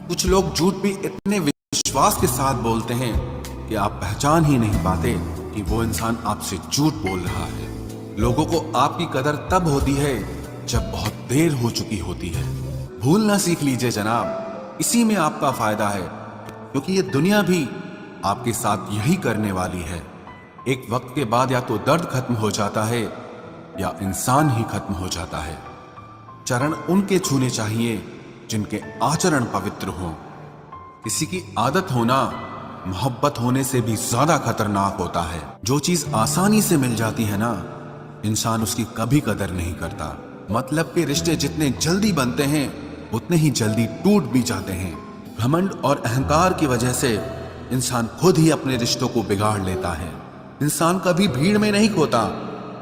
कुछ लोग झूठ भी इतने विश्वास के साथ बोलते हैं कि आप पहचान ही नहीं पाते कि वो इंसान आपसे झूठ बोल रहा है। लोगों को आपकी कदर तब होती है जब बहुत देर हो चुकी होती है। भूलना सीख लीजिए जनाब, इसी में आपका फायदा है, क्योंकि ये दुनिया भी आपके साथ यही करने वाली है। एक वक्त के बाद या तो दर्द खत्म हो जाता है या इंसान ही खत्म हो जाता है। चरण उनके छूने चाहिए जिनके आचरण पवित्र हों। किसी की आदत होना मोहब्बत होने से भी ज्यादा खतरनाक होता है। जो चीज आसानी से मिल जाती है ना, इंसान उसकी कभी कदर नहीं करता। मतलब के रिश्ते जितने जल्दी बनते हैं उतने ही जल्दी टूट भी जाते हैं। घमंड और अहंकार की वजह से इंसान खुद ही अपने रिश्तों को बिगाड़ लेता है। इंसान कभी भीड़ में नहीं खोता,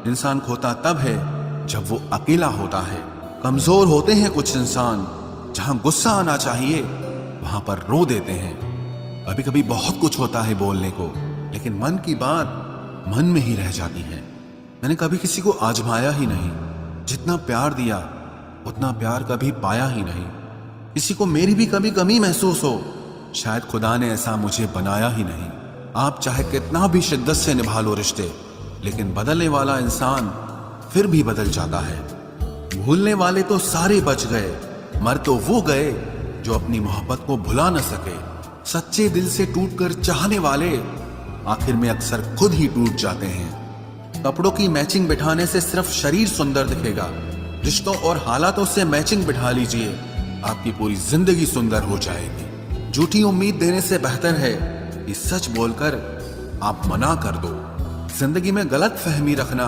इंसान खोता तब है जब वो अकेला होता है। कमजोर होते हैं कुछ इंसान, जहां गुस्सा आना चाहिए वहां पर रो देते हैं। कभी कभी बहुत कुछ होता है बोलने को, लेकिन मन की बात मन में ही रह जाती है। मैंने कभी किसी को आजमाया ही नहीं, जितना प्यार दिया उतना प्यार कभी पाया ही नहीं। किसी को मेरी भी कभी कमी महसूस हो, शायद खुदा ने ऐसा मुझे बनाया ही नहीं। आप चाहे कितना भी शिद्दत से निभा लो रिश्ते, लेकिन बदलने वाला इंसान फिर भी बदल जाता है। भूलने वाले तो सारे बच गए, मर तो वो गए जो अपनी मोहब्बत को भुला न सके। सच्चे दिल से टूटकर चाहने वाले आखिर में अक्सर खुद ही टूट जाते हैं। कपड़ों की मैचिंग बिठाने से सिर्फ शरीर सुंदर दिखेगा, रिश्तों और हालातों से मैचिंग बिठा लीजिए, आपकी पूरी जिंदगी सुंदर हो जाएगी। झूठी उम्मीद देने से बेहतर है कि सच बोलकर आप मना कर दो। जिंदगी में गलत फहमी रखना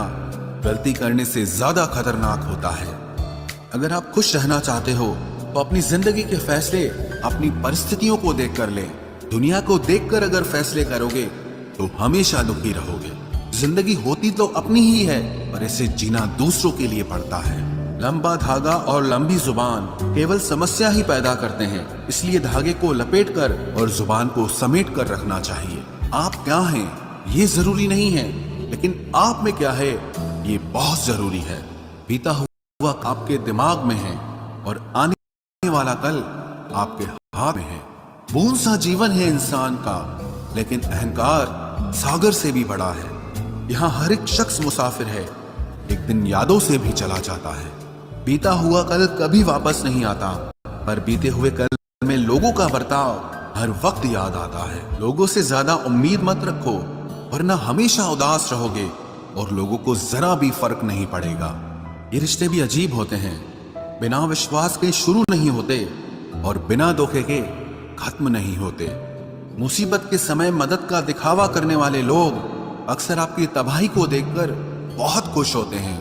गलती करने से ज्यादा खतरनाक होता है। अगर आप खुश रहना चाहते हो तो अपनी जिंदगी के फैसले अपनी परिस्थितियों को देखकर लें। दुनिया को देखकर अगर फैसले करोगे तो हमेशा दुखी रहोगे। जिंदगी होती तो अपनी ही है, पर इसे जीना दूसरों के लिए पड़ता है। लंबा धागा और लंबी जुबान केवल समस्या ही पैदा करते हैं, इसलिए धागे को लपेटकर और जुबान को समेट कर रखना चाहिए। आप क्या हैं ये जरूरी नहीं है, लेकिन आप में क्या है ये बहुत जरूरी है। बीता हुआ आपके दिमाग में है और आने वाला कल आपके हाथ में है। बूंद सा जीवन है इंसान का, लेकिन अहंकार सागर से भी बड़ा है। यहाँ हर एक शख्स मुसाफिर है, एक दिन यादों से भी चला जाता है। बीता हुआ कल कभी वापस नहीं आता, पर बीते हुए कल में लोगों का बर्ताव हर वक्त याद आता है। लोगों से ज्यादा उम्मीद मत रखो, वरना हमेशा उदास रहोगे और लोगों को जरा भी फर्क नहीं पड़ेगा। ये रिश्ते भी अजीब होते हैं, बिना विश्वास के शुरू नहीं होते और बिना धोखे के खत्म नहीं होते। मुसीबत के समय मदद का दिखावा करने वाले लोग अक्सर आपकी तबाही को देखकर बहुत खुश होते हैं।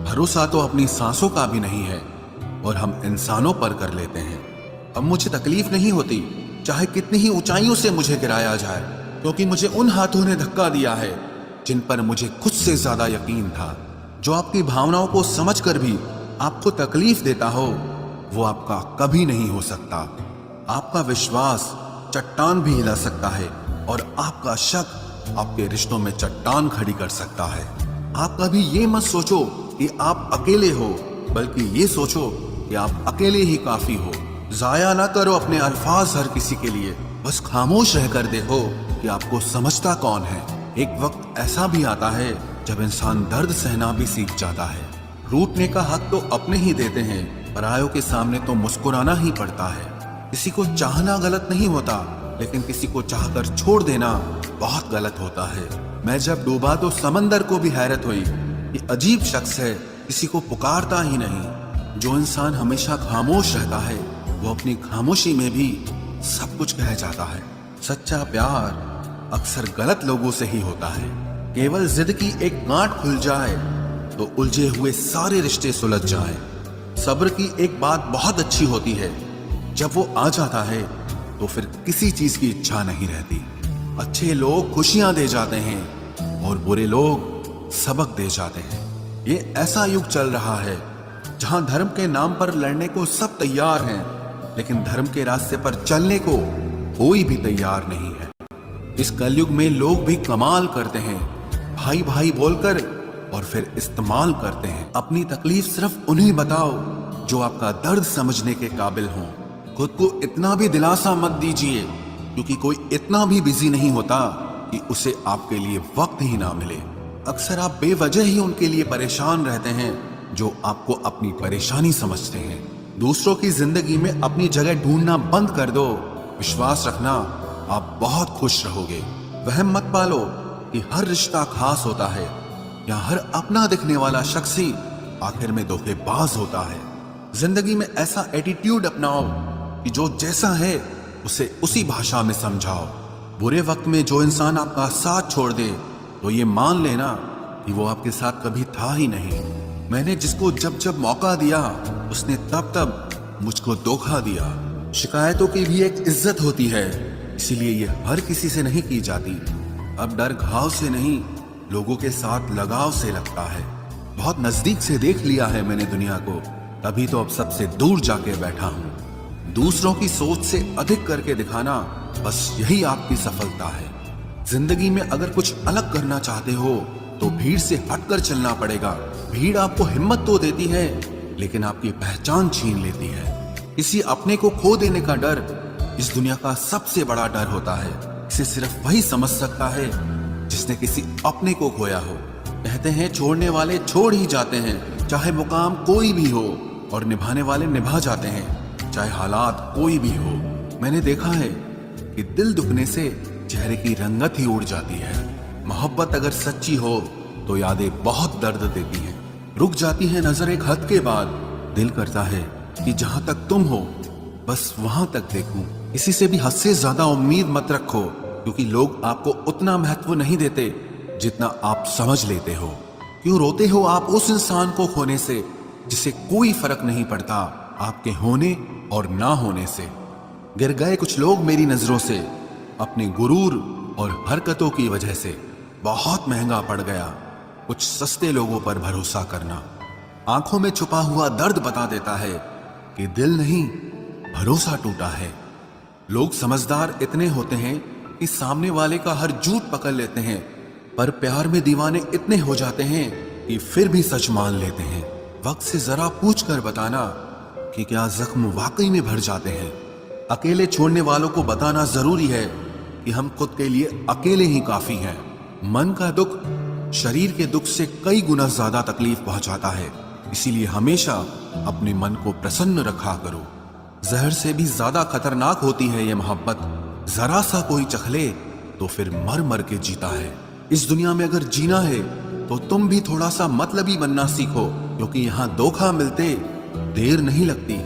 भरोसा तो अपनी सांसों का भी नहीं है और हम इंसानों पर कर लेते हैं। अब मुझे तकलीफ नहीं होती चाहे कितनी ही ऊंचाइयों से मुझे गिराया जाए, क्योंकि मुझे उन हाथों ने धक्का दिया है जिन पर मुझे खुद से ज्यादा यकीन था। जो आपकी भावनाओं को समझकर भी आपको तकलीफ देता हो, वो आपका कभी नहीं हो सकता। आपका विश्वास चट्टान भी हिला सकता है और आपका शक आपके रिश्तों में चट्टान खड़ी कर सकता है। आप कभी ये मत सोचो कि आप अकेले हो, बल्कि ये सोचो कि आप अकेले ही काफी हो। जाया ना करो अपने अल्फाज हर किसी के लिए, बस खामोश रहकर देखो कि आपको समझता कौन है। एक वक्त ऐसा भी आता है जब इंसान दर्द सहना भी सीख जाता है। रूठने का हक तो अपने ही देते हैं, परायों के सामने तो मुस्कुराना ही पड़ता है। किसी को चाहना गलत नहीं होता, लेकिन किसी को चाहकर छोड़ देना बहुत गलत होता है। मैं जब डूबा तो समंदर को भी हैरत हुई, ये अजीब शख्स है, किसी को पुकारता ही नहीं। जो इंसान हमेशा खामोश रहता है वो अपनी खामोशी में भी सब कुछ कह जाता है। सच्चा प्यार अक्सर गलत लोगों से ही होता है। केवल जिद की एक गांठ खुल जाए तो उलझे हुए सारे रिश्ते सुलझ जाएं। सब्र की एक बात बहुत अच्छी होती है, जब वो आ जाता है तो फिर किसी चीज की इच्छा नहीं रहती। अच्छे लोग खुशियां दे जाते हैं और बुरे लोग सबक दे जाते हैं। ये ऐसा युग चल रहा है जहां धर्म के नाम पर लड़ने को सब तैयार हैं, लेकिन धर्म के रास्ते पर चलने को कोई भी तैयार नहीं है। इस कलयुग में लोग भी कमाल करते हैं, भाई भाई बोलकर और फिर इस्तेमाल करते हैं। अपनी तकलीफ सिर्फ उन्हें बताओ जो आपका दर्द समझने के काबिल हों। खुद को इतना भी दिलासा मत दीजिए, क्योंकि कोई इतना भी बिजी नहीं होता कि उसे आपके लिए वक्त ही ना मिले। अक्सर आप बेवजह ही उनके लिए परेशान रहते हैं जो आपको अपनी परेशानी समझते हैं। दूसरों की जिंदगी में अपनी जगह ढूंढना बंद कर दो। विश्वास रखना, आप बहुत खुश रहोगे। वहम मत पालो कि हर रिश्ता खास होता है या हर अपना दिखने वाला शख्स ही आखिर में धोखेबाज होता है। जिंदगी में ऐसा एटीट्यूड अपनाओ कि जो जैसा है उसे उसी भाषा में समझाओ। बुरे वक्त में जो इंसान आपका साथ छोड़ दे तो ये मान लेना कि वो आपके साथ कभी था ही नहीं। मैंने जिसको जब जब मौका दिया उसने तब तब मुझको धोखा दिया। शिकायतों की भी एक इज्जत होती है, इसीलिए ये हर किसी से नहीं की जाती। अब डर घाव से नहीं, लोगों के साथ लगाव से लगता है। बहुत नजदीक से देख लिया है मैंने दुनिया को, तभी तो अब सबसे दूर जाके बैठा हूं। दूसरों की सोच से अधिक करके दिखाना, बस यही आपकी सफलता है। जिंदगी में अगर कुछ अलग करना चाहते हो तो भीड़ से हटकर चलना पड़ेगा। भीड़ आपको हिम्मत तो देती है, लेकिन आपकी पहचान छीन लेती है। किसी अपने को खो देने का डर इस दुनिया का सबसे बड़ा डर होता है। इसे सिर्फ वही समझ सकता है जिसने किसी अपने को खोया हो। कहते हैं छोड़ने वाले छोड़ ही जाते हैं, चाहे मुकाम कोई भी हो, और निभाने वाले निभा जाते हैं, चाहे हालात कोई भी हो। मैंने देखा है कि दिल दुखने से चेहरे की रंगत ही उड़ जाती है। मोहब्बत अगर सच्ची हो तो यादें बहुत दर्द देती हैं। रुक जाती है नजर एक हद के बाद। दिल करता है कि जहां तक तुम हो बस वहां तक देखूं। किसी से भी हद से ज्यादा उम्मीद मत रखो, क्योंकि लोग आपको उतना महत्व नहीं देते जितना आप समझ लेते हो। क्यों रोते हो आप उस इंसान को खोने से जिसे कोई फर्क नहीं पड़ता आपके होने और ना होने से। गिर गए कुछ लोग मेरी नजरों से अपने गुरूर और हरकतों की वजह से। बहुत महंगा पड़ गया कुछ सस्ते लोगों पर भरोसा करना। आंखों में छुपा हुआ दर्द बता देता है कि दिल नहीं, भरोसा टूटा है। लोग समझदार इतने होते हैं कि सामने वाले का हर झूठ पकड़ लेते हैं, पर प्यार में दीवाने इतने हो जाते हैं कि फिर भी सच मान लेते हैं। वक्त से जरा पूछ कर बताना कि क्या जख्म वाकई में भर जाते हैं। अकेले छोड़ने वालों को बताना जरूरी है कि हम खुद के लिए अकेले ही काफी हैं। मन का दुख शरीर के दुख से कई गुना ज्यादा तकलीफ पहुंचाता है, इसीलिए हमेशा अपने मन को प्रसन्न रखा करो। जहर से भी ज्यादा खतरनाक होती है ये मोहब्बत। जरा सा कोई चखले तो फिर मर मर के जीता है। इस दुनिया में अगर जीना है तो तुम भी थोड़ा सा मतलबी बनना सीखो, क्योंकि यहाँ धोखा मिलते देर नहीं लगती।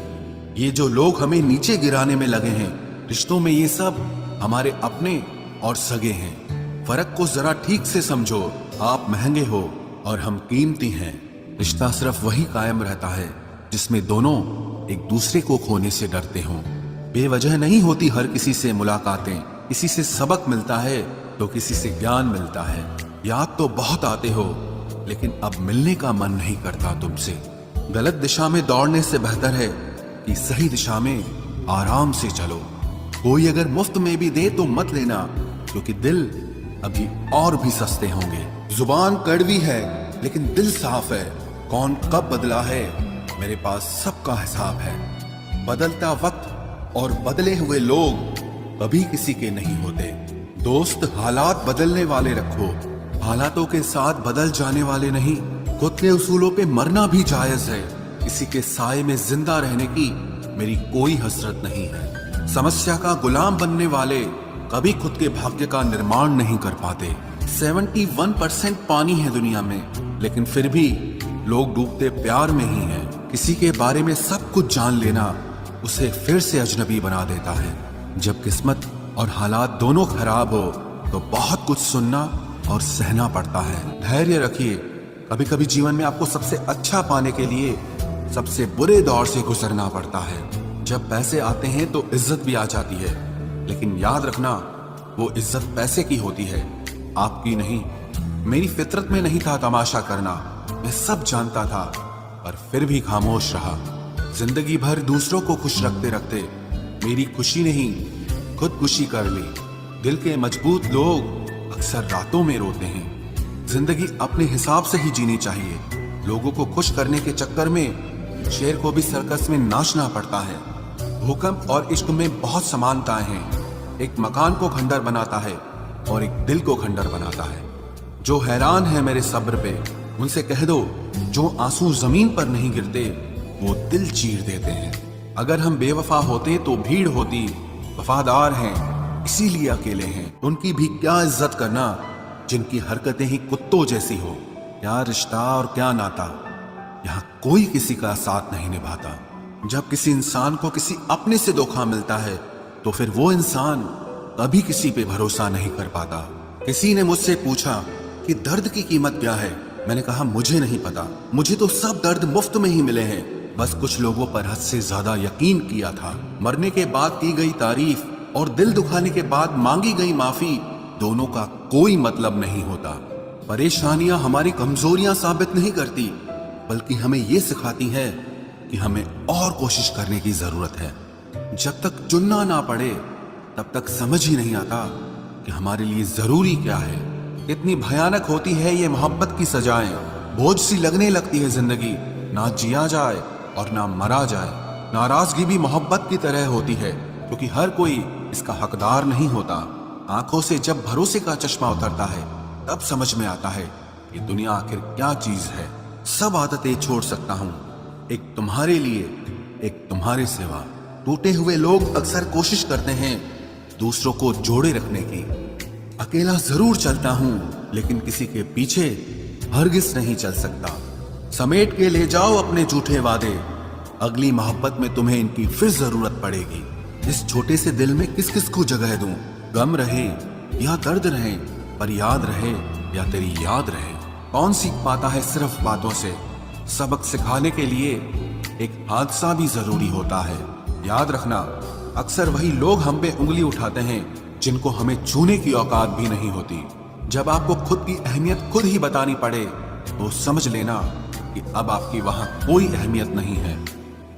ये जो लोग हमें नीचे गिराने में लगे हैं, रिश्तों में ये सब हमारे अपने और सगे हैं। फर्क को जरा ठीक से समझो। आप महंगे हो और हम कीमती हैं। रिश्ता सिर्फ वही कायम रहता है जिसमें दोनों एक दूसरे को खोने से डरते हों। बेवजह नहीं होती हर किसी से मुलाकातें। किसी से सबक मिलता है तो किसी से ज्ञान मिलता है। याद तो बहुत आते हो, लेकिन अब मिलने का मन नहीं करता तुमसे। गलत दिशा में दौड़ने से बेहतर है कि सही दिशा में आराम से चलो। कोई अगर मुफ्त में भी दे तो मत लेना, क्योंकि दिल अभी और भी सस्ते होंगे। जुबान कड़वी है लेकिन दिल साफ है। कौन कब बदला है, मेरे पास सबका हिसाब है। बदलता वक्त और बदले हुए लोग कभी किसी के नहीं होते। दोस्त हालात बदलने वाले रखो, हालातों के साथ बदल जाने वाले नहीं। खुद के उसूलों पे मरना भी जायज है। किसी के साए में जिंदा रहने की मेरी कोई हसरत नहीं है। समस्या का गुलाम बनने वाले कभी खुद के भाग्य का निर्माण नहीं कर पाते। 71% पानी है दुनिया में, लेकिन फिर भी लोग डूबते प्यार में ही हैं। किसी के बारे में सब कुछ जान लेना उसे फिर से अजनबी बना देता है। जब किस्मत और हालात दोनों खराब हो तो बहुत कुछ सुनना और सहना पड़ता है। धैर्य रखिए। कभी कभी जीवन में आपको सबसे अच्छा पाने के लिए सबसे बुरे दौर से गुजरना पड़ता है। जब पैसे आते हैं तो इज्जत भी आ जाती है, लेकिन याद रखना वो इज्जत पैसे की होती है, आपकी नहीं। मेरी फितरत में नहीं था तमाशा करना, मैं सब जानता था, पर फिर भी खामोश रहा। जिंदगी भर दूसरों को खुश रखते रखते मेरी खुशी नहीं खुदकुशी कर ली। दिल के मजबूत लोग अक्सर रातों में रोते हैं। जिंदगी अपने हिसाब से ही जीनी चाहिए। लोगों को खुश करने के चक्कर में शेर को भी सर्कस में नाचना पड़ता है। भूकंप और इश्क में बहुत समानताएं हैं। एक मकान को खंडर बनाता है और एक दिल को खंडर बनाता है। जो हैरान है मेरे सब्र पे, उनसे कह दो जो आंसू जमीन पर नहीं गिरते वो दिल चीर देते हैं। अगर हम बेवफा होते तो भीड़ होती, वफादार हैं इसीलिए अकेले हैं। उनकी भी क्या इज्जत करना जिनकी हरकतें ही कुत्तों जैसी हो। क्या रिश्ता और क्या नाता, यहाँ कोई किसी का साथ नहीं निभाता। जब किसी इंसान को किसी अपने से धोखा मिलता है तो फिर वो इंसान कभी किसी पे भरोसा नहीं कर पाता। किसी ने मुझसे पूछा कि दर्द की कीमत क्या है। मैंने कहा मुझे नहीं पता, मुझे तो सब दर्द मुफ्त में ही मिले हैं। बस कुछ लोगों पर हद से ज्यादा यकीन किया था। मरने के बाद की गई तारीफ और दिल दुखाने के बाद मांगी गई माफी, दोनों का कोई मतलब नहीं होता। परेशानियां हमारी कमजोरियां साबित नहीं करती, बल्कि हमें ये सिखाती है कि हमें और कोशिश करने की जरूरत है। जब तक चुनना ना पड़े तब तक समझ ही नहीं आता कि हमारे लिए जरूरी क्या है। कितनी भयानक होती है ये मोहब्बत की सजाएं। बोझ सी लगने लगती है जिंदगी, ना जिया जाए और ना मरा जाए। नाराजगी भी मोहब्बत की तरह होती है, क्योंकि हर कोई इसका हकदार नहीं होता। आंखों से जब भरोसे का चश्मा उतरता है तब समझ में आता है कि दुनिया आखिर क्या चीज है। सब आदतें छोड़ सकता हूँ, एक तुम्हारे लिए, एक तुम्हारे सिवा। टूटे हुए लोग अक्सर कोशिश करते हैं दूसरों को जोड़े रखने की। अकेला जरूर चलता हूँ, लेकिन किसी के पीछे हरगिज नहीं चल सकता। समेट के ले जाओ अपने झूठे वादे, अगली मोहब्बत में तुम्हें इनकी फिर जरूरत पड़ेगी। इस छोटे से दिल में किस किस को जगह दूं? गम रहे या दर्द रहे, पर याद रहे या तेरी याद रहे। कौन सीख पाता है सिर्फ बातों से? सबक सिखाने के लिए एक हादसा भी जरूरी होता है। याद रखना, अक्सर वही लोग हम पे उंगली उठाते हैं जिनको हमें छूने की औकात भी नहीं होती। जब आपको खुद की अहमियत खुद ही बतानी पड़े तो समझ लेना कि अब आपकी वहां कोई अहमियत नहीं है।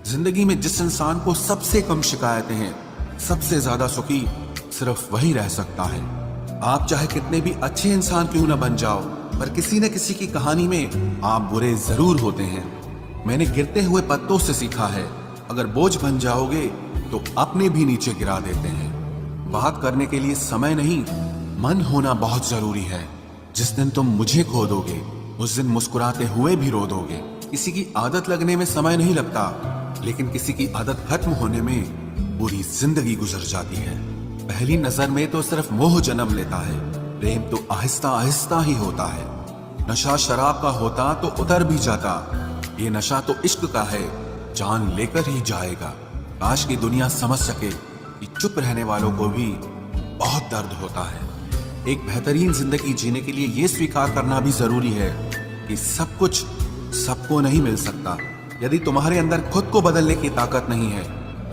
जिंदगी में जिस इंसान को सबसे कम शिकायतें हैं, सबसे ज्यादा सुखी सिर्फ वही रह सकता है। आप चाहे कितने भी अच्छे इंसान क्यों न बन जाओ, पर किसी न किसी की कहानी में आप बुरे जरूर होते हैं। मैंने गिरते हुए पत्तों से सीखा है, अगर बोझ बन जाओगे तो अपने भी नीचे गिरा देते हैं। बात करने के लिए समय नहीं, मन होना बहुत जरूरी है। जिस दिन तुम मुझे खो दोगे उस दिन मुस्कुराते हुए भी रो दोगे। किसी की आदत लगने में समय नहीं लगता, लेकिन किसी की आदत खत्म होने में पूरी जिंदगी गुजर जाती है। पहली नजर में तो सिर्फ मोह जन्म लेता है, प्रेम तो आहिस्ता आहिस्ता ही होता है। नशा शराब का होता तो उतर भी जाता, ये नशा तो इश्क का है, जान लेकर ही जाएगा। काश की दुनिया समझ सके कि चुप रहने वालों को भी बहुत दर्द होता है। एक बेहतरीन जिंदगी जीने के लिए ये स्वीकार करना भी जरूरी है कि सब कुछ सबको नहीं मिल सकता। यदि तुम्हारे अंदर खुद को बदलने की ताकत नहीं है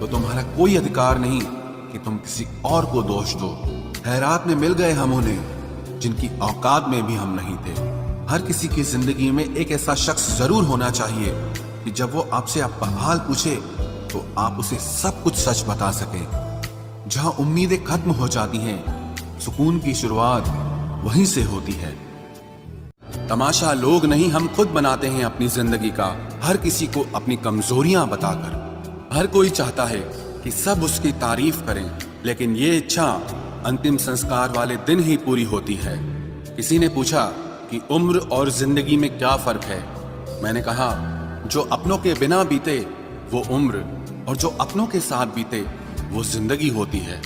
तो तुम्हारा कोई अधिकार नहीं कि तुम किसी और को दोष दो। खैरात में मिल गए हम उन्हें जिनकी औकात में भी हम नहीं थे। हर किसी की जिंदगी में एक ऐसा शख्स जरूर होना चाहिए कि जब वो आपसे आपका हाल पूछे तो आप उसे सब कुछ सच बता सकें। जहां उम्मीदें खत्म हो जाती हैं, सुकून की शुरुआत वहीं से होती है। तमाशा लोग नहीं, हम खुद बनाते हैं अपनी जिंदगी का, हर किसी को अपनी कमजोरियां बताकर। हर कोई चाहता है कि सब उसकी तारीफ करें, लेकिन ये इच्छा अंतिम संस्कार वाले दिन ही पूरी होती है। किसी ने पूछा कि उम्र और जिंदगी में क्या फर्क है। मैंने कहा, जो अपनों के बिना बीते वो उम्र, और जो अपनों के साथ बीते वो जिंदगी होती है।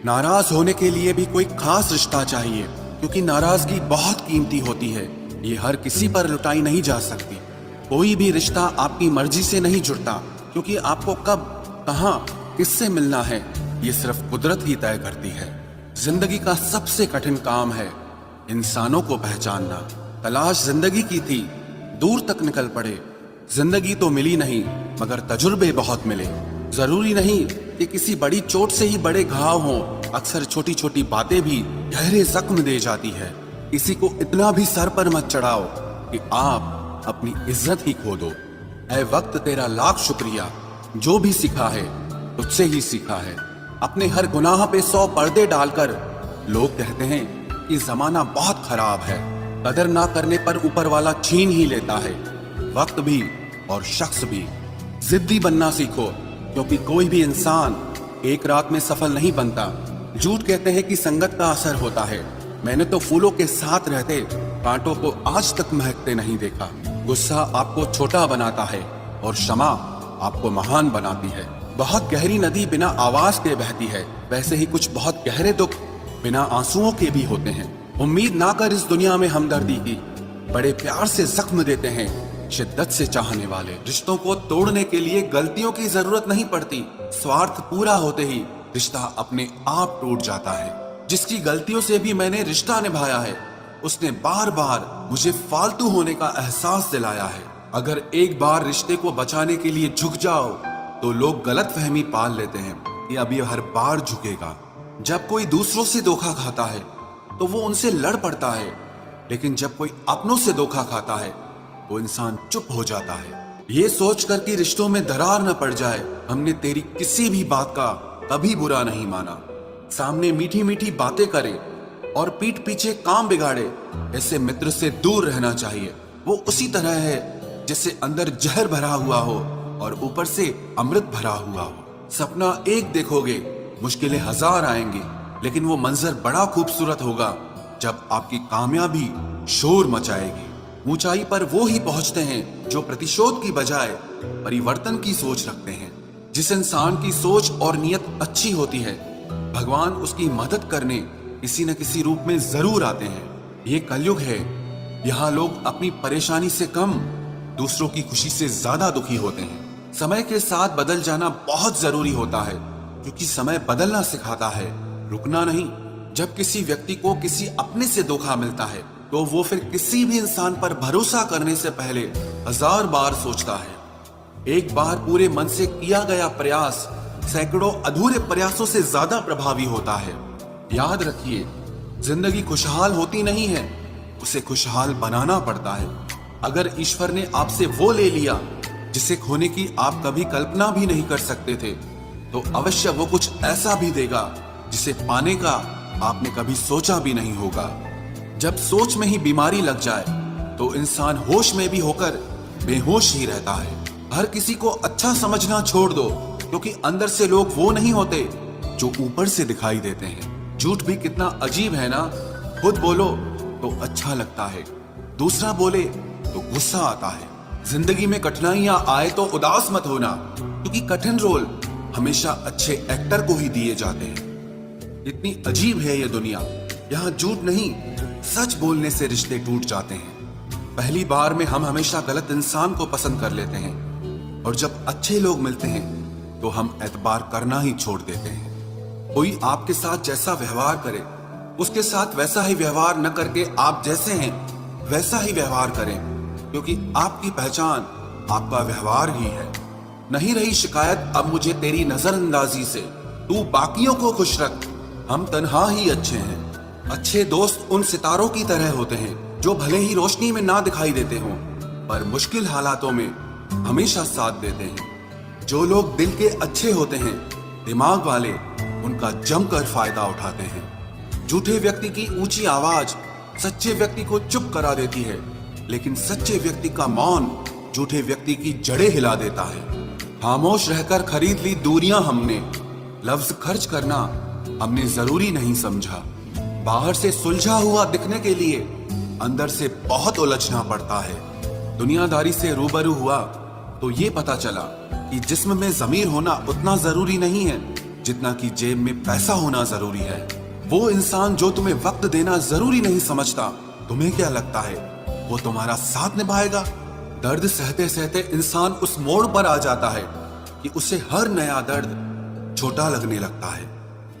नाराज होने के लिए भी कोई खास रिश्ता चाहिए, क्योंकि नाराजगी बहुत कीमती होती है। ये हर किसी पर लुटाई नहीं जा सकती। कोई भी रिश्ता आपकी मर्जी से नहीं जुड़ता, क्योंकि आपको कब, कहां, किससे मिलना है ये सिर्फ कुदरत ही तय करती है। जिंदगी का सबसे कठिन काम है इंसानों को पहचानना। तलाश जिंदगी की थी, दूर तक निकल पड़े। जिंदगी तो मिली नहीं, मगर तजुर्बे बहुत मिले। जरूरी नहीं कि किसी बड़ी चोट से ही बड़े घाव हों, अक्सर छोटी छोटी बातें भी गहरे जख्म दे जाती है। किसी को इतना भी सर पर मत चढ़ाओ कि आप अपनी इज्जत ही खो दो। ऐ वक्त तेरा लाख शुक्रिया, जो भी सीखा है तुझसे ही सीखा है। अपने हर गुनाह पे 100 पर्दे डालकर लोग कहते हैं कि जमाना बहुत खराब है। कदर ना करने पर ऊपर वाला छीन ही लेता है, वक्त भी और शख्स भी। जिद्दी बनना सीखो, क्योंकि कोई भी इंसान एक रात में सफल नहीं बनता। झूठ कहते हैं कि संगत का असर होता है। मैंने तो फूलों के साथ रहते कांटों को आज तक महकते नहीं देखा। गुस्सा आपको छोटा बनाता है और क्षमा आपको महान बनाती है। बहुत गहरी नदी बिना आवाज के बहती है, वैसे ही कुछ बहुत गहरे दुख बिना आंसुओं के भी होते हैं। उम्मीद ना कर इस दुनिया में हमदर्दी की, बड़े प्यार से जख्म देते हैं शिद्दत से चाहने वाले। रिश्तों को तोड़ने के लिए गलतियों की जरूरत नहीं पड़ती, स्वार्थ पूरा होते ही रिश्ता अपने आप टूट जाता है। जिसकी गलतियों से भी मैंने रिश्ता निभाया है, उसने बार बार मुझे फालतू होने का एहसास दिलाया है। अगर एक बार रिश्ते को बचाने के लिए झुक जाओ तो लोग गलत फहमी पाल लेते हैं कि अब ये हर बार झुकेगा। जब कोई दूसरों से धोखा खाता है तो वो उनसे लड़ पड़ता है, लेकिन जब कोई अपनों से धोखा खाता है तो इंसान चुप हो जाता है। ये सोचकर कि रिश्तों में दरार न पड़ जाए, हमने तेरी किसी भी बात का कभी बुरा नहीं माना। सामने मीठी मीठी बातें करे और पीठ पीछे काम बिगाड़े, ऐसे मित्र से दूर रहना चाहिए। वो उसी तरह है जैसे अंदर जहर भरा हुआ हो और ऊपर से अमृत भरा हुआ हो। सपना एक देखोगे, मुश्किलें हजार आएंगी, लेकिन वो मंजर बड़ा खूबसूरत होगा जब आपकी कामयाबी शोर मचाएगी। ऊंचाई पर वो ही पहुंचते हैं जो प्रतिशोध की बजाय परिवर्तन की सोच रखते हैं। जिस इंसान की सोच और नियत अच्छी होती है, भगवान उसकी मदद करने किसी न किसी रूप में जरूर आते हैं। ये कलयुग है, यहाँ लोग अपनी परेशानी से कम दूसरों की खुशी से ज्यादा दुखी होते हैं। समय के साथ बदल जाना बहुत जरूरी होता है, क्योंकि समय बदलना सिखाता है, रुकना नहीं। जब किसी व्यक्ति को किसी अपने से धोखा मिलता है तो वो फिर किसी भी इंसान पर भरोसा करने से पहले हजार बार सोचता है। एक बार पूरे मन से किया गया प्रयास सैकड़ों अधूरे प्रयासों से ज्यादा प्रभावी होता है। याद रखिए, जिंदगी खुशहाल होती नहीं है, उसे खुशहाल बनाना पड़ता है। अगर ईश्वर ने आपसे वो ले लिया जिसे खोने की आप कभी कल्पना भी नहीं कर सकते थे, तो अवश्य वो कुछ ऐसा भी देगा जिसे पाने का आपने कभी सोचा भी नहीं होगा। जब सोच में ही बीमारी लग जाए तो इंसान होश में भी होकर बेहोश ही रहता है। हर किसी को अच्छा समझना छोड़ दो, क्योंकि अंदर से लोग वो नहीं होते जो ऊपर से दिखाई देते हैं। झूठ भी कितना अजीब है ना, खुद बोलो तो अच्छा लगता है, दूसरा बोले तो गुस्सा आता है। जिंदगी में कठिनाइयां आए तो उदास मत होना, क्योंकि कठिन रोल हमेशा अच्छे एक्टर को ही दिए जाते हैं। इतनी अजीब है ये दुनिया, यहाँ झूठ नहीं सच बोलने से रिश्ते टूट जाते हैं। पहली बार में हम हमेशा गलत इंसान को पसंद कर लेते हैं, और जब अच्छे लोग मिलते हैं तो हम एतबार करना ही छोड़ देते हैं। कोई आपके साथ जैसा व्यवहार करे, उसके साथ वैसा ही व्यवहार न करके आप जैसे हैं वैसा ही व्यवहार करें, क्योंकि आपकी पहचान आपका व्यवहार ही है। नहीं रही शिकायत अब मुझे तेरी नजरअंदाजी से, तू बाकियों को खुश रख, हम तन्हा ही अच्छे हैं। अच्छे दोस्त उन सितारों की तरह होते हैं जो भले ही रोशनी में ना दिखाई देते हों, पर मुश्किल हालातों में हमेशा साथ देते हैं। जो लोग दिल के अच्छे होते हैं, दिमाग वाले, उनका जमकर फायदा उठाते हैं। झूठे व्यक्ति की ऊंची आवाज सच्चे व्यक्ति को चुप करा देती है, लेकिन सच्चे व्यक्ति का मौन झूठे व्यक्ति की जड़ें हिला देता है। खामोश रहकर खरीद ली दूरियां हमने, लफ्ज खर्च करना हमने जरूरी नहीं समझा। बाहर से सुलझा हुआ दिखने के लिए अंदर से बहुत उलझना पड़ता है। दुनियादारी से रूबरू हुआ तो ये पता चला कि जिस्म में जमीर होना उतना जरूरी नहीं है जितना कि जेब में पैसा होना जरूरी है। वो इंसान जो तुम्हें वक्त देना जरूरी नहीं समझता, तुम्हें क्या लगता है वो तुम्हारा साथ निभाएगा? दर्द सहते सहते इंसान उस मोड़ पर आ जाता है कि उसे हर नया दर्द छोटा लगने लगता है।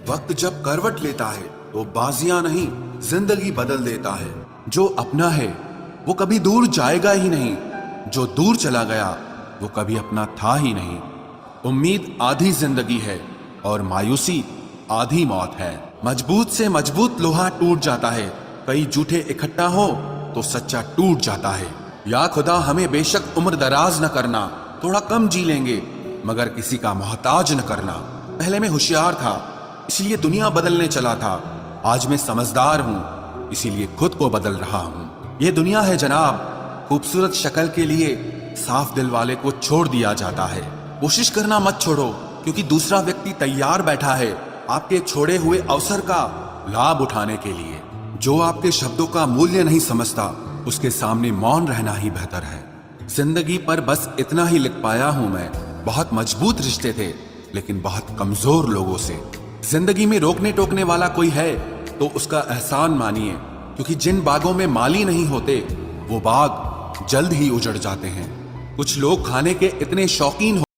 वक्त जब करवट लेता है तो बाजियां नहीं जिंदगी बदल देता है। जो अपना है वो कभी दूर जाएगा ही नहीं, जो दूर चला गया वो कभी अपना था ही नहीं। उम्मीद आधी जिंदगी है और मायूसी आधी मौत है। मजबूत से मजबूत लोहा टूट जाता है, कई झूठे इकट्ठा हो तो सच्चा टूट जाता है। या खुदा हमें बेशक उम्र दराज न करना, थोड़ा कम जी लेंगे मगर किसी का मोहताज न करना। पहले मैं होशियार था इसलिए दुनिया बदलने चला था, आज मैं समझदार हूँ इसीलिए खुद को बदल रहा हूँ। ये दुनिया है जनाब, खूबसूरत शक्ल के लिए साफ दिल वाले को छोड़ दिया जाता है। कोशिश करना मत छोड़ो, क्योंकि दूसरा व्यक्ति तैयार बैठा है आपके छोड़े हुए अवसर का लाभ उठाने के लिए। जो आपके शब्दों का मूल्य नहीं समझता, उसके सामने मौन रहना ही बेहतर है। जिंदगी पर बस इतना ही लिख पाया हूं मैं। बहुत मजबूत रिश्ते थे, लेकिन बहुत कमजोर लोगों से। जिंदगी में रोकने टोकने वाला कोई है तो उसका एहसान मानिए, क्योंकि जिन बागों में माली नहीं होते वो बाग जल्द ही उजड़ जाते हैं। कुछ लोग खाने के इतने शौकीन